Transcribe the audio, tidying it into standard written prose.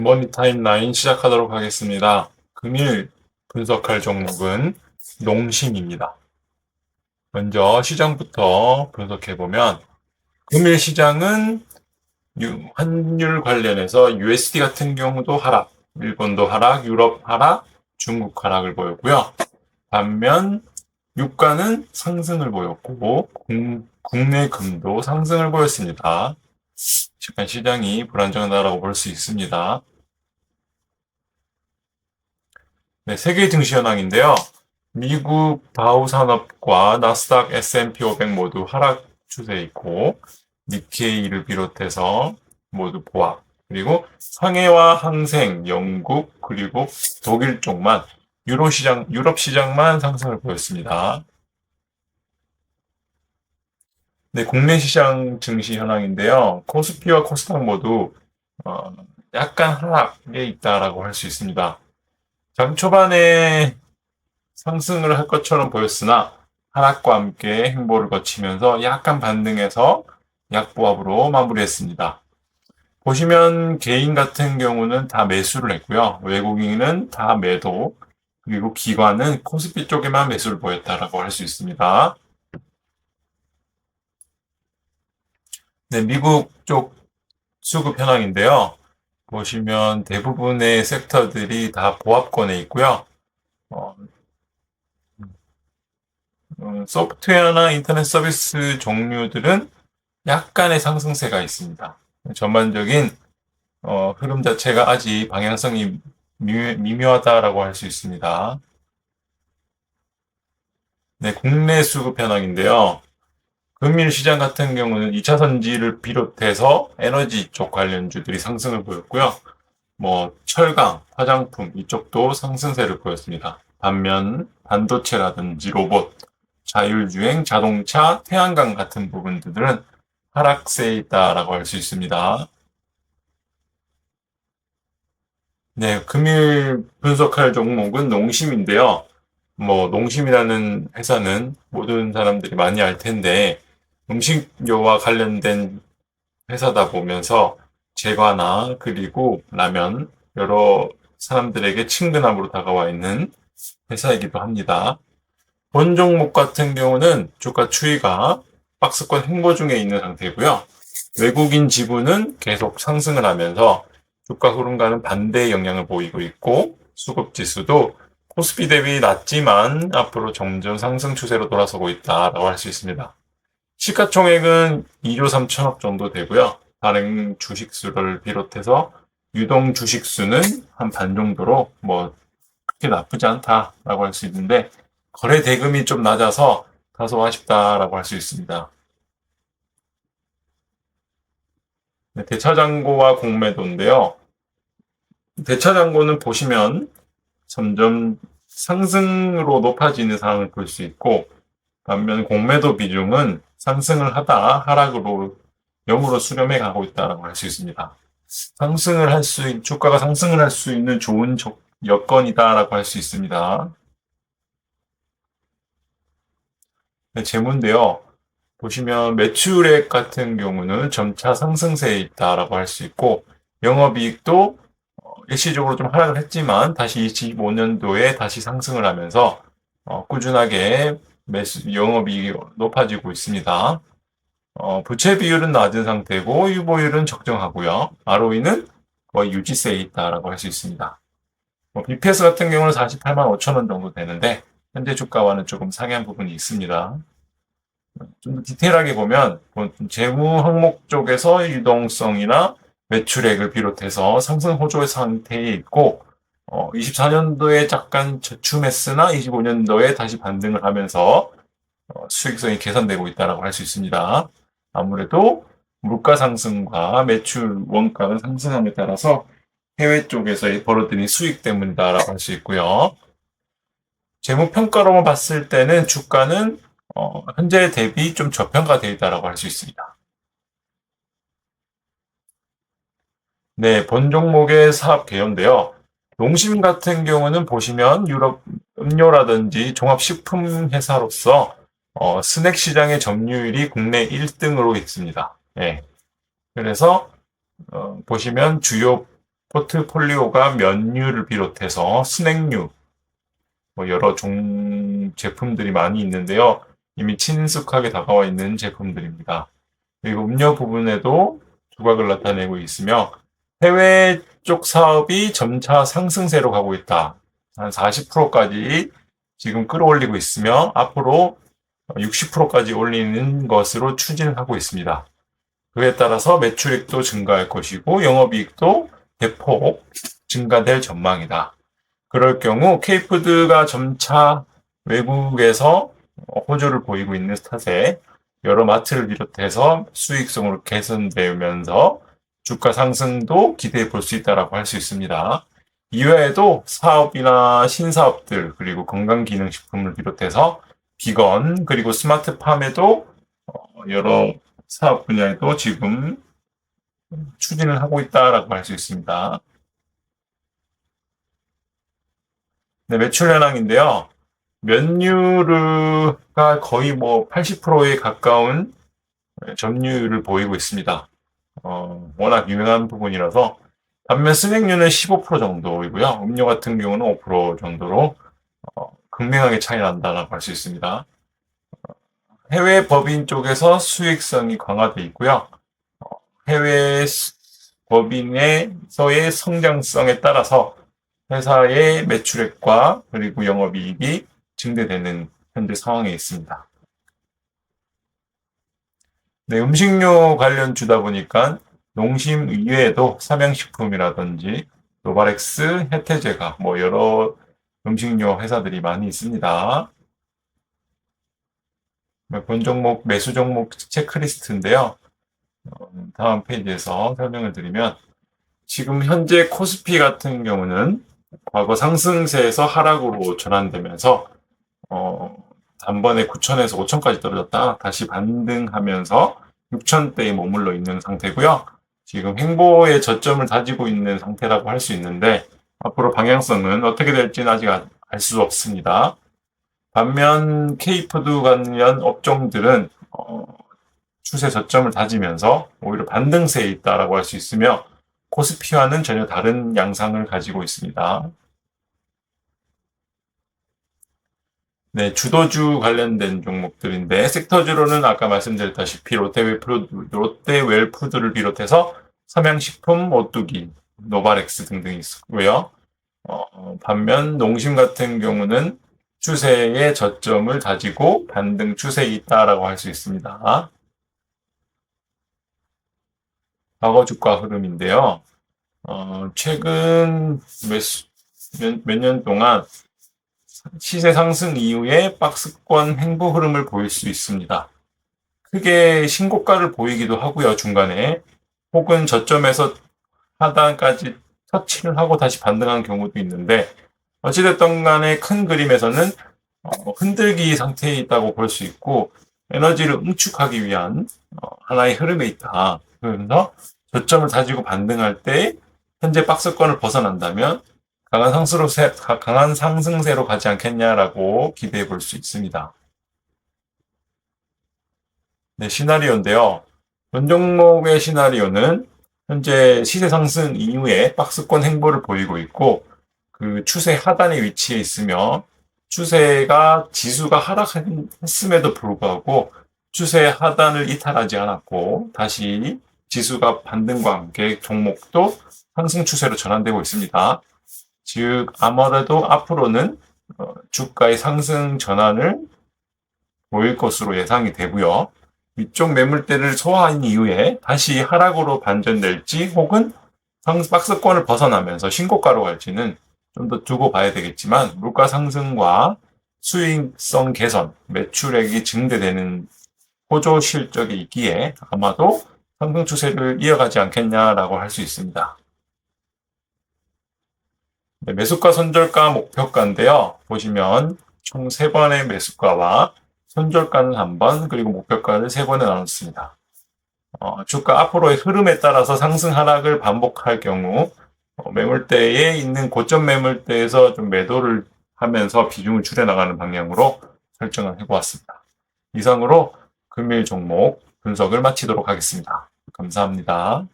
머니 타임라인 시작하도록 하겠습니다. 금일 분석할 종목은 농심입니다. 먼저 시장부터 분석해보면 금일 시장은 환율 관련해서 USD 같은 경우도 하락, 일본도 하락, 유럽 하락, 중국 하락을 보였고요. 반면 유가는 상승을 보였고 국내 금도 상승을 보였습니다. 약간 시장이 불안정하다고 볼 수 있습니다. 네, 세계 증시 현황인데요. 미국 다우 산업과 나스닥 S&P 500 모두 하락 추세에 있고, 니케이를 비롯해서 모두 보합. 그리고 상해와 항생, 영국, 그리고 독일 쪽만, 유럽 시장만 상승을 보였습니다. 네, 국내 시장 증시 현황인데요. 코스피와 코스닥 모두 어, 약간 하락에 있다라고 할 수 있습니다. 장 초반에 상승을 할 것처럼 보였으나 하락과 함께 행보를 거치면서 약간 반등해서 약보합으로 마무리했습니다. 보시면 개인 같은 경우는 다 매수를 했고요. 외국인은 다 매도, 그리고 기관은 코스피 쪽에만 매수를 보였다라고 할 수 있습니다. 네, 미국 쪽 수급 현황인데요. 보시면 대부분의 섹터들이 다 보합권에 있고요. 어, 소프트웨어나 인터넷 서비스 종류들은 약간의 상승세가 있습니다. 전반적인 흐름 자체가 아직 방향성이 미묘하다라고 할 수 있습니다. 네, 국내 수급 현황인데요. 금일 시장 같은 경우는 2차 전지를 비롯해서 에너지 쪽 관련주들이 상승을 보였고요. 철강, 화장품 이쪽도 상승세를 보였습니다. 반면 반도체라든지 로봇, 자율주행, 자동차, 태양광 같은 부분들은 하락세에 있다라고 할 수 있습니다. 네, 금일 분석할 종목은 농심인데요. 농심이라는 회사는 모든 사람들이 많이 알 텐데, 음식료와 관련된 회사다 보면서 제과나 그리고 라면, 여러 사람들에게 친근함으로 다가와 있는 회사이기도 합니다. 본 종목 같은 경우는 주가 추이가 박스권 횡보 중에 있는 상태고요. 외국인 지분은 계속 상승을 하면서 주가 흐름과는 반대의 영향을 보이고 있고, 수급 지수도 코스피 대비 낮지만 앞으로 점점 상승 추세로 돌아서고 있다라고 할 수 있습니다. 시가총액은 2조 3천억 정도 되고요. 다른 주식수를 비롯해서 유동 주식수는 한 반 정도로 그렇게 나쁘지 않다라고 할 수 있는데, 거래 대금이 좀 낮아서 다소 아쉽다라고 할 수 있습니다. 네, 대차장고와 공매도인데요. 대차장고는 보시면 점점 상승으로 높아지는 상황을 볼 수 있고, 반면 공매도 비중은 상승을 하다 하락으로 0으로 수렴해 가고 있다고 할 수 있습니다. 주가가 상승을 할 수 있는 좋은 여건이다라고 할 수 있습니다. 네, 재무인데요. 보시면 매출액 같은 경우는 점차 상승세에 있다라고 할 수 있고, 영업이익도 일시적으로 좀 하락을 했지만 다시 25년도에 다시 상승을 하면서 꾸준하게 영업이익이 높아지고 있습니다. 부채 비율은 낮은 상태고 유보율은 적정하고요. ROE는 거의 유지세에 있다라고 할 수 있습니다. BPS 같은 경우는 48만 5천 원 정도 되는데 현재 주가와는 조금 상이한 부분이 있습니다. 좀 더 디테일하게 보면 재무 항목 쪽에서 유동성이나 매출액을 비롯해서 상승 호조의 상태에 있고 24년도에 잠깐 저춤했으나 25년도에 다시 반등을 하면서 수익성이 개선되고 있다고 할 수 있습니다. 아무래도 물가 상승과 매출 원가가 상승함에 따라서 해외 쪽에서 벌어들인 수익 때문이다라고 할 수 있고요. 재무 평가로만 봤을 때는 주가는 현재 대비 좀 저평가되어 있다고 할 수 있습니다. 네, 본 종목의 사업 개요인데요. 농심 같은 경우는 보시면 유럽 음료라든지 종합식품 회사로서 스낵 시장의 점유율이 국내 1등으로 있습니다. 예. 그래서 보시면 주요 포트폴리오가 면류를 비롯해서 스낵류, 뭐 여러 제품들이 많이 있는데요. 이미 친숙하게 다가와 있는 제품들입니다. 그리고 음료 부분에도 두각을 나타내고 있으며 해외 쪽 사업이 점차 상승세로 가고 있다. 한 40%까지 지금 끌어올리고 있으며 앞으로 60%까지 올리는 것으로 추진하고 있습니다. 그에 따라서 매출액도 증가할 것이고 영업이익도 대폭 증가될 전망이다. 그럴 경우 K푸드가 점차 외국에서 호조를 보이고 있는 탓에 여러 마트를 비롯해서 수익성으로 개선되면서 주가 상승도 기대해 볼 수 있다고 할 수 있습니다. 이외에도 사업이나 신사업들 그리고 건강기능식품을 비롯해서 비건 그리고 스마트팜에도 여러 사업 분야에도 지금 추진을 하고 있다라고 할 수 있습니다. 네, 매출 현황인데요. 면류가 거의 뭐 80%에 가까운 점유율을 보이고 있습니다. 워낙 유명한 부분이라서 반면 스낵류는 15% 정도이고요. 음료 같은 경우는 5% 정도로 극명하게 차이 난다라고 할 수 있습니다. 해외 법인 쪽에서 수익성이 강화되어 있고요. 해외 법인에서의 성장성에 따라서 회사의 매출액과 그리고 영업이익이 증대되는 현재 상황에 있습니다. 네, 음식료 관련 주다 보니까 농심 이외에도 삼양식품이라든지 노바렉스, 혜태제가 뭐 여러 음식료 회사들이 많이 있습니다. 본 종목, 매수 종목 체크리스트인데요. 다음 페이지에서 설명을 드리면 지금 현재 코스피 같은 경우는 과거 상승세에서 하락으로 전환되면서 단번에 9천에서 5천까지 떨어졌다 다시 반등하면서 6천대에 머물러 있는 상태고요. 지금 횡보의 저점을 다지고 있는 상태라고 할 수 있는데 앞으로 방향성은 어떻게 될지는 아직 알 수 없습니다. 반면 K푸드 관련 업종들은 추세 저점을 다지면서 오히려 반등세에 있다라고 할 수 있으며 코스피와는 전혀 다른 양상을 가지고 있습니다. 네, 주도주 관련된 종목들인데 섹터주로는 아까 말씀드렸다시피 롯데웰푸드를 비롯해서 삼양식품, 오뚜기, 노바렉스 등등이 있고요. 반면 농심 같은 경우는 추세의 저점을 다지고 반등 추세에 있다라고 할 수 있습니다. 과거 주가 흐름인데요. 최근 몇 년 동안 시세 상승 이후에 박스권 횡보 흐름을 보일 수 있습니다. 크게 신고가를 보이기도 하고요, 중간에. 혹은 저점에서 하단까지 터치를 하고 다시 반등한 경우도 있는데, 어찌됐든 간에 큰 그림에서는 흔들기 상태에 있다고 볼 수 있고, 에너지를 응축하기 위한 하나의 흐름에 있다. 그래서 저점을 다지고 반등할 때 현재 박스권을 벗어난다면 강한 상승세로 가지 않겠냐라고 기대해 볼 수 있습니다. 네, 시나리오인데요. 본 종목의 시나리오는 현재 시세 상승 이후에 박스권 횡보를 보이고 있고 그 추세 하단에 위치해 있으며 추세가 지수가 하락했음에도 불구하고 추세 하단을 이탈하지 않았고 다시 지수가 반등과 함께 종목도 상승 추세로 전환되고 있습니다. 즉 아무래도 앞으로는 주가의 상승 전환을 보일 것으로 예상이 되고요. 위쪽 매물대를 소화한 이후에 다시 하락으로 반전될지 혹은 박스권을 벗어나면서 신고가로 갈지는 좀 더 두고 봐야 되겠지만 물가 상승과 수익성 개선, 매출액이 증대되는 호조 실적이 있기에 아마도 상승 추세를 이어가지 않겠냐라고 할 수 있습니다. 네, 매수가, 손절가, 목표가인데요. 보시면 총 3번의 매수가와 손절가는 1번, 그리고 목표가를 3번에 나눴습니다. 주가 앞으로의 흐름에 따라서 상승 하락을 반복할 경우 매물대에 있는 고점 매물대에서 좀 매도를 하면서 비중을 줄여나가는 방향으로 설정을 해보았습니다. 이상으로 금일 종목 분석을 마치도록 하겠습니다. 감사합니다.